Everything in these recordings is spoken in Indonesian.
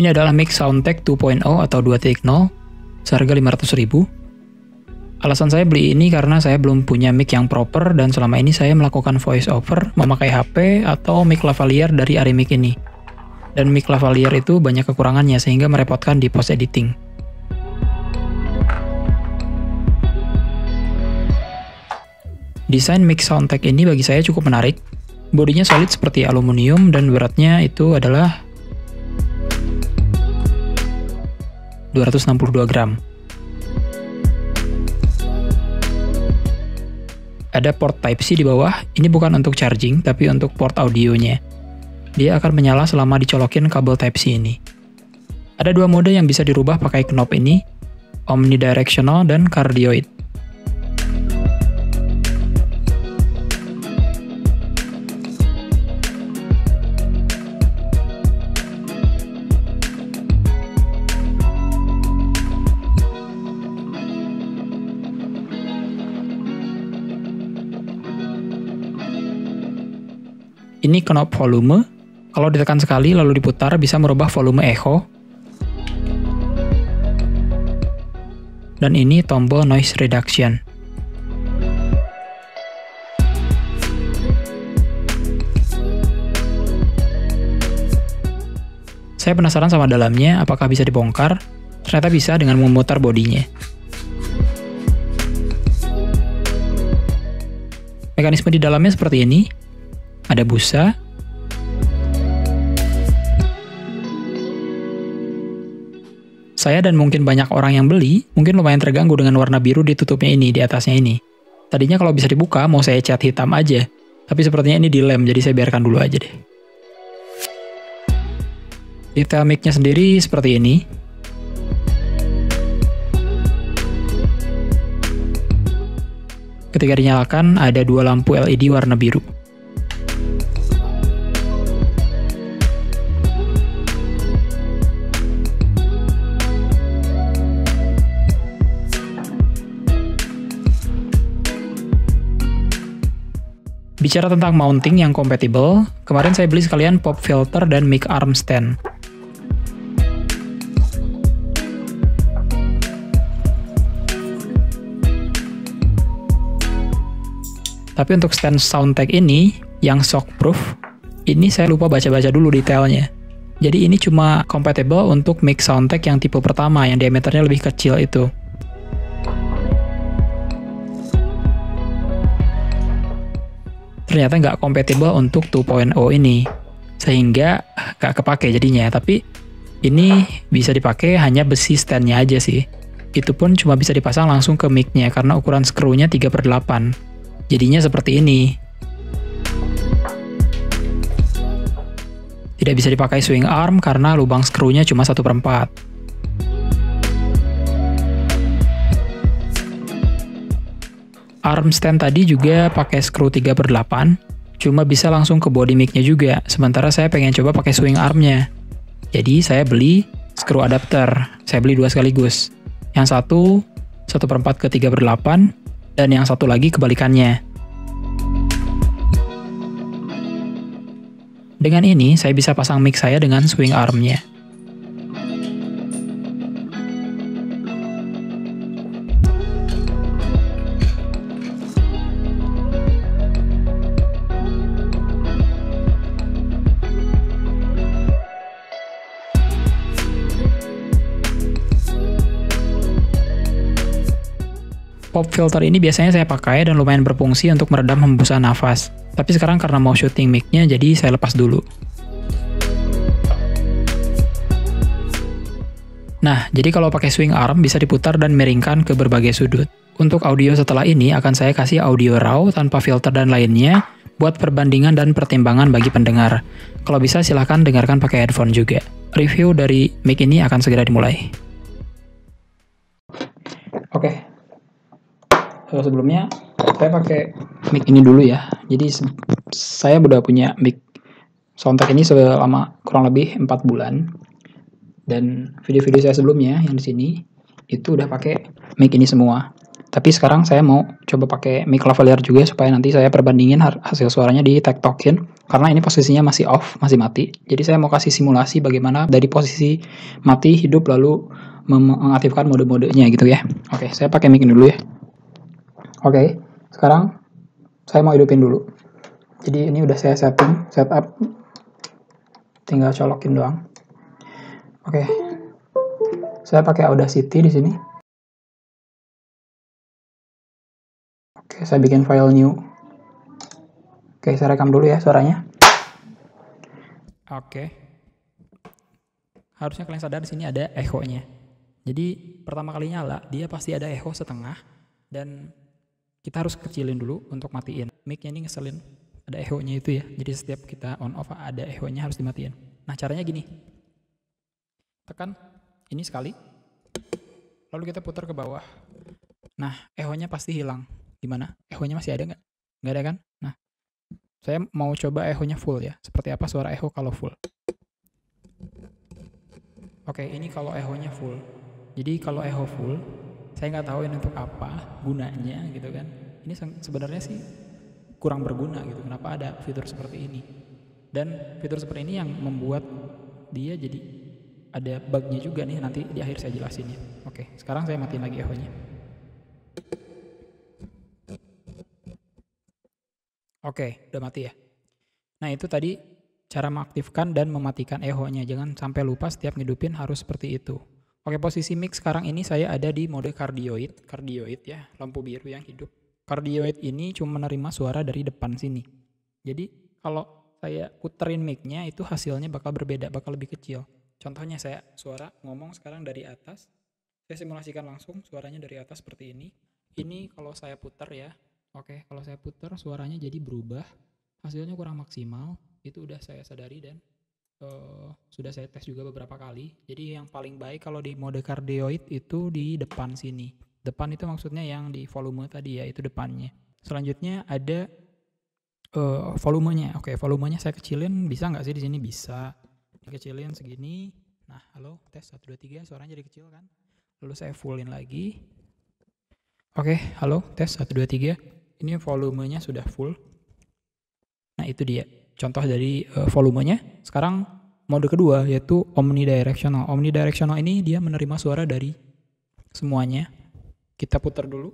Ini adalah mic Soundtek 2.0 atau 2.0 seharga 500.000. Alasan saya beli ini karena saya belum punya mic yang proper dan selama ini saya melakukan voice over memakai HP atau mic lavalier dari Arimic ini. Dan mic lavalier itu banyak kekurangannya sehingga merepotkan di post editing. Desain mic Soundtek ini bagi saya cukup menarik. Bodinya solid seperti aluminium dan beratnya itu adalah 262 gram. Ada port Type-C di bawah, ini bukan untuk charging, tapi untuk port audionya. Dia akan menyala selama dicolokin kabel Type-C ini. Ada dua mode yang bisa dirubah pakai knob ini, omnidirectional dan cardioid. Ini knob volume, kalau ditekan sekali lalu diputar bisa merubah volume echo. Dan ini tombol noise reduction. Saya penasaran sama dalamnya, apakah bisa dibongkar? Ternyata bisa dengan memutar bodinya. Mekanisme di dalamnya seperti ini. Ada busa, saya dan mungkin banyak orang yang beli, mungkin lumayan terganggu dengan warna biru ditutupnya ini, di atasnya ini. Tadinya kalau bisa dibuka, mau saya cat hitam aja, tapi sepertinya ini dilem, jadi saya biarkan dulu aja deh. Detail mic-nya sendiri seperti ini. Ketika dinyalakan, ada dua lampu LED warna biru. Bicara tentang mounting yang compatible, kemarin saya beli sekalian pop filter dan mic arm stand. Tapi untuk stand Soundtek ini, yang shockproof, ini saya lupa baca-baca dulu detailnya. Jadi ini cuma compatible untuk mic Soundtek yang tipe pertama, yang diameternya lebih kecil itu. Ternyata nggak kompatibel untuk 2.0 ini, sehingga nggak kepake jadinya. Tapi ini bisa dipakai hanya besi standnya aja sih. Itu pun cuma bisa dipasang langsung ke mic-nya karena ukuran skrunya 3/8. Jadinya seperti ini. Tidak bisa dipakai swing arm karena lubang skrunya cuma 1/4. Arm stand tadi juga pakai skru 3/8, cuma bisa langsung ke body mic-nya juga, sementara saya pengen coba pakai swing arm-nya. Jadi saya beli skru adapter, saya beli dua sekaligus. Yang satu 1/4 ke 3/8, dan yang satu lagi kebalikannya. Dengan ini, saya bisa pasang mic saya dengan swing arm-nya. Pop filter ini biasanya saya pakai dan lumayan berfungsi untuk meredam hembusan nafas. Tapi sekarang karena mau syuting mic-nya, jadi saya lepas dulu. Nah, jadi kalau pakai swing arm bisa diputar dan miringkan ke berbagai sudut. Untuk audio setelah ini akan saya kasih audio raw tanpa filter dan lainnya, buat perbandingan dan pertimbangan bagi pendengar. Kalau bisa silahkan dengarkan pakai headphone juga. Review dari mic ini akan segera dimulai. Oke. Sebelumnya saya pakai mic ini dulu ya. Jadi saya udah punya mic Soundtek ini selama kurang lebih 4 bulan. Dan video-video saya sebelumnya yang di sini itu udah pakai mic ini semua. Tapi sekarang saya mau coba pakai mic lavalier juga supaya nanti saya perbandingin hasil suaranya di tektokin karena ini posisinya masih off, masih mati. Jadi saya mau kasih simulasi bagaimana dari posisi mati, hidup, lalu mengaktifkan mode-modenya gitu ya. Oke, saya pakai mic dulu ya. Oke, sekarang saya mau hidupin dulu. Jadi ini udah saya setup, tinggal colokin doang. Oke, saya pakai Audacity di sini. Oke, saya bikin file new. Oke, saya rekam dulu ya suaranya. Oke. Harusnya kalian sadar di sini ada echo-nya. Jadi pertama kali nyala, dia pasti ada echo setengah dan kita harus kecilin dulu untuk matiin. Mic-nya ini ngeselin, ada echo-nya itu ya. Jadi setiap kita on off ada echo-nya harus dimatiin. Nah, caranya gini. Tekan ini sekali. Lalu kita putar ke bawah. Nah, echo-nya pasti hilang. Gimana? Echo-nya masih ada nggak? Nggak ada kan? Nah, saya mau coba echo-nya full ya. Seperti apa suara echo kalau full. Oke, ini kalau echo-nya full. Jadi kalau echo full, saya nggak tahu ini untuk apa gunanya gitu kan. Ini sebenarnya sih kurang berguna gitu. Kenapa ada fitur seperti ini? Dan fitur seperti ini yang membuat dia jadi ada bug-nya juga nih. Nanti di akhir saya jelasin ya. Oke, sekarang saya matiin lagi echo-nya. Oke, udah mati ya. Nah, itu tadi cara mengaktifkan dan mematikan echo-nya. Jangan sampai lupa setiap ngidupin harus seperti itu. Oke, posisi mic sekarang ini saya ada di mode cardioid. Cardioid ya, lampu biru yang hidup. Cardioid ini cuma menerima suara dari depan sini. Jadi kalau saya puterin mic-nya itu hasilnya bakal berbeda, bakal lebih kecil. Contohnya saya suara ngomong sekarang dari atas. Saya simulasikan langsung suaranya dari atas seperti ini. Ini kalau saya puter ya. Oke, kalau saya puter suaranya jadi berubah, hasilnya kurang maksimal, itu udah saya sadari dan sudah saya tes juga beberapa kali. Jadi yang paling baik kalau di mode cardioid itu di depan sini. Depan itu maksudnya yang di volume tadi ya, itu depannya. Selanjutnya ada volumenya. Oke, volumenya saya kecilin, bisa nggak sih di sini? Bisa. Dikecilin segini. Nah, halo, tes 1, 2, 3, suaranya jadi kecil kan? Lalu saya fullin lagi. Oke, halo, tes 1, 2, 3. Ini volumenya sudah full. Nah, itu dia contoh dari volumenya. Sekarang mode kedua yaitu omnidirectional. Omnidirectional ini dia menerima suara dari semuanya. Kita putar dulu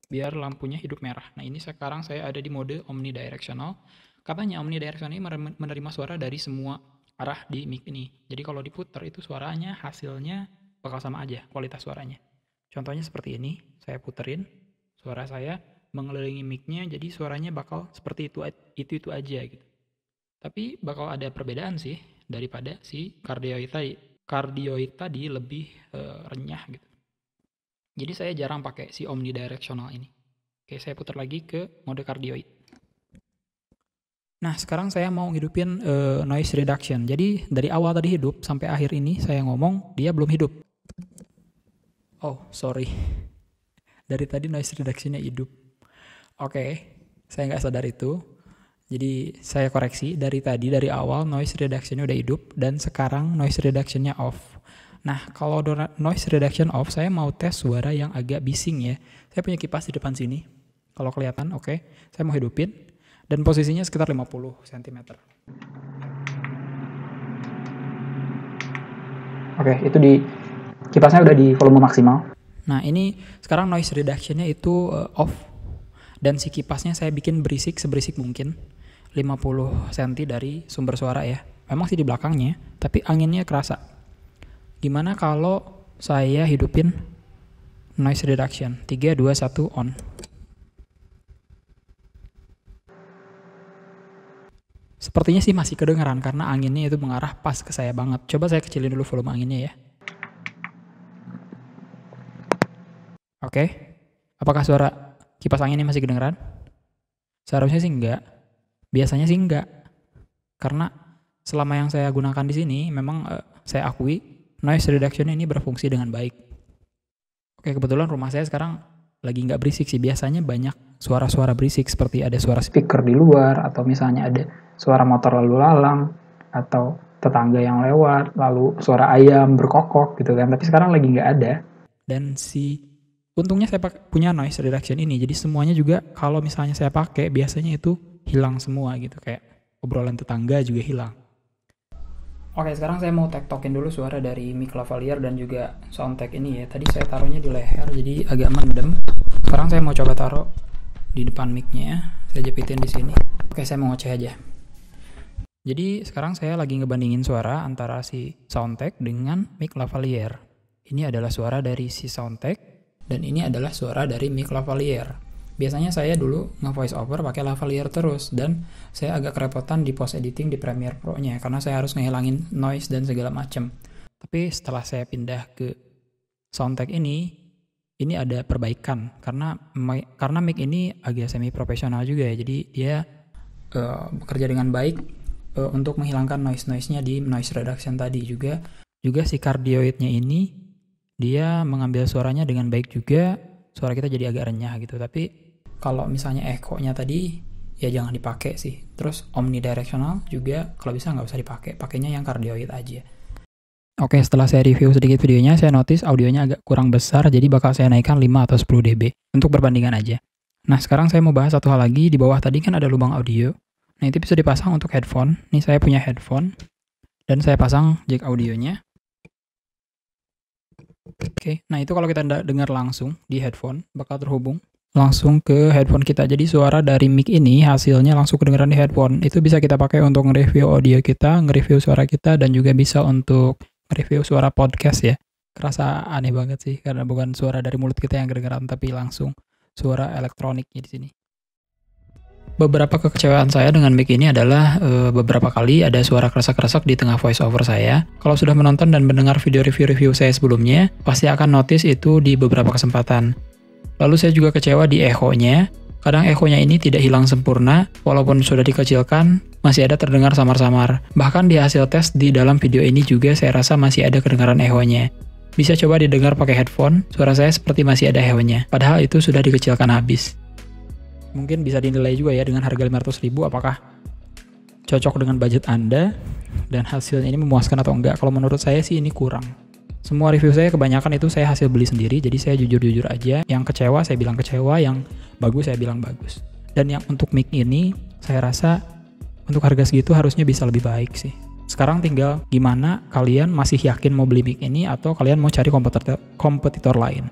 biar lampunya hidup merah. Nah, ini sekarang saya ada di mode omnidirectional. Katanya omnidirectional ini menerima suara dari semua arah di mic ini. Jadi kalau diputar itu suaranya hasilnya bakal sama aja kualitas suaranya. Contohnya seperti ini, saya puterin suara saya mengelilingi mic-nya, jadi suaranya bakal seperti itu aja gitu. Tapi bakal ada perbedaan sih daripada si cardioid tadi. Cardioid tadi lebih renyah gitu. Jadi saya jarang pakai si omnidirectional ini. Oke, saya putar lagi ke mode cardioid. Nah, sekarang saya mau ngidupin noise reduction. Jadi dari awal tadi hidup sampai akhir ini saya ngomong dia belum hidup. Oh, sorry. Dari tadi noise reduction-nya hidup. Oke, saya nggak sadar itu. Jadi saya koreksi, dari awal noise reduction-nya udah hidup dan sekarang noise reduction-nya off. Nah, kalau noise reduction off, saya mau tes suara yang agak bising ya. Saya punya kipas di depan sini. Kalau kelihatan, oke. Saya mau hidupin dan posisinya sekitar 50 cm. Oke, itu di kipasnya udah di volume maksimal. Nah, ini sekarang noise reduction-nya itu off. Dan si kipasnya saya bikin berisik seberisik mungkin. 50 cm dari sumber suara ya. Memang sih di belakangnya, tapi anginnya kerasa. Gimana kalau saya hidupin noise reduction? 3, 2, 1, on. Sepertinya sih masih kedengeran karena anginnya itu mengarah pas ke saya banget. Coba saya kecilin dulu volume anginnya ya. Oke. Apakah suara kipas anginnya masih kedengeran? Seharusnya sih enggak. Biasanya sih enggak. Karena selama yang saya gunakan di sini memang saya akui noise reduction ini berfungsi dengan baik. Oke, kebetulan rumah saya sekarang lagi nggak berisik sih. Biasanya banyak suara-suara berisik seperti ada suara speaker di luar atau misalnya ada suara motor lalu lalang atau tetangga yang lewat, lalu suara ayam berkokok gitu kan. Tapi sekarang lagi nggak ada. Dan untungnya saya punya noise reduction ini. Jadi semuanya juga kalau misalnya saya pakai biasanya itu hilang semua gitu. Kayak obrolan tetangga juga hilang. Oke, sekarang saya mau tektokin dulu suara dari mic lavalier dan juga soundtek ini ya. Tadi saya taruhnya di leher, jadi agak mendem. Sekarang saya mau coba taruh di depan mic-nya. Saya jepitin di sini. Oke, saya mau ngoceh aja. Jadi sekarang saya lagi ngebandingin suara antara si soundtek dengan mic lavalier. Ini adalah suara dari si soundtek dan ini adalah suara dari mic lavalier. Biasanya saya dulu nge-voice over pakai lavalier terus dan saya agak kerepotan di post editing di Premiere Pro-nya karena saya harus ngehilangin noise dan segala macam. Tapi setelah saya pindah ke soundtek ini ada perbaikan karena mic ini agak semi profesional juga ya. Jadi dia bekerja dengan baik untuk menghilangkan noise-nya di noise reduction tadi juga si cardioid-nya ini dia mengambil suaranya dengan baik juga. Suara kita jadi agak renyah gitu. Tapi kalau misalnya echo-nya tadi ya jangan dipakai sih. Terus omnidirectional juga kalau bisa nggak usah dipakai. Pakainya yang cardioid aja. Oke, setelah saya review sedikit videonya, saya notice audionya agak kurang besar, jadi bakal saya naikkan 5 atau 10 dB untuk perbandingan aja. Nah, sekarang saya mau bahas satu hal lagi. Di bawah tadi kan ada lubang audio. Nah, itu bisa dipasang untuk headphone. Nih saya punya headphone dan saya pasang jack audionya. Oke, nah itu kalau kita dengar langsung di headphone bakal terhubung langsung ke headphone kita. Jadi suara dari mic ini hasilnya langsung kedengeran di headphone. Itu bisa kita pakai untuk nge-review audio kita, nge-review suara kita, dan juga bisa untuk nge-review suara podcast ya. Kerasa aneh banget sih, karena bukan suara dari mulut kita yang kedengeran, tapi langsung suara elektroniknya di sini. Beberapa kekecewaan saya dengan mic ini adalah beberapa kali ada suara kerasak-kerasak di tengah voice over saya. Kalau sudah menonton dan mendengar video review saya sebelumnya, pasti akan notice itu di beberapa kesempatan. Lalu saya juga kecewa di echo-nya. Kadang echo-nya ini tidak hilang sempurna, walaupun sudah dikecilkan, masih ada terdengar samar-samar. Bahkan di hasil tes di dalam video ini juga saya rasa masih ada kedengaran echo-nya. Bisa coba didengar pakai headphone, suara saya seperti masih ada echo-nya. Padahal itu sudah dikecilkan habis. Mungkin bisa dinilai juga ya dengan harga 500.000 apakah cocok dengan budget Anda dan hasilnya ini memuaskan atau enggak. Kalau menurut saya sih ini kurang. Semua review saya kebanyakan itu saya hasil beli sendiri, jadi saya jujur-jujur aja. Yang kecewa saya bilang kecewa, yang bagus saya bilang bagus. Dan yang untuk mic ini, saya rasa untuk harga segitu harusnya bisa lebih baik sih. Sekarang tinggal gimana kalian masih yakin mau beli mic ini atau kalian mau cari kompetitor lain.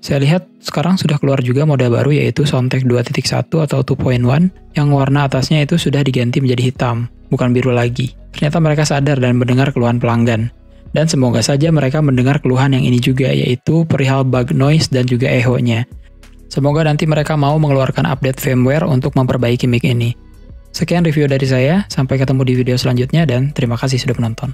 Saya lihat sekarang sudah keluar juga mode baru yaitu Soundtek 2.1 atau 2.1 yang warna atasnya itu sudah diganti menjadi hitam, bukan biru lagi. Ternyata mereka sadar dan mendengar keluhan pelanggan. Dan semoga saja mereka mendengar keluhan yang ini juga, yaitu perihal bug noise dan juga echo-nya. Semoga nanti mereka mau mengeluarkan update firmware untuk memperbaiki mic ini. Sekian review dari saya, sampai ketemu di video selanjutnya dan terima kasih sudah menonton.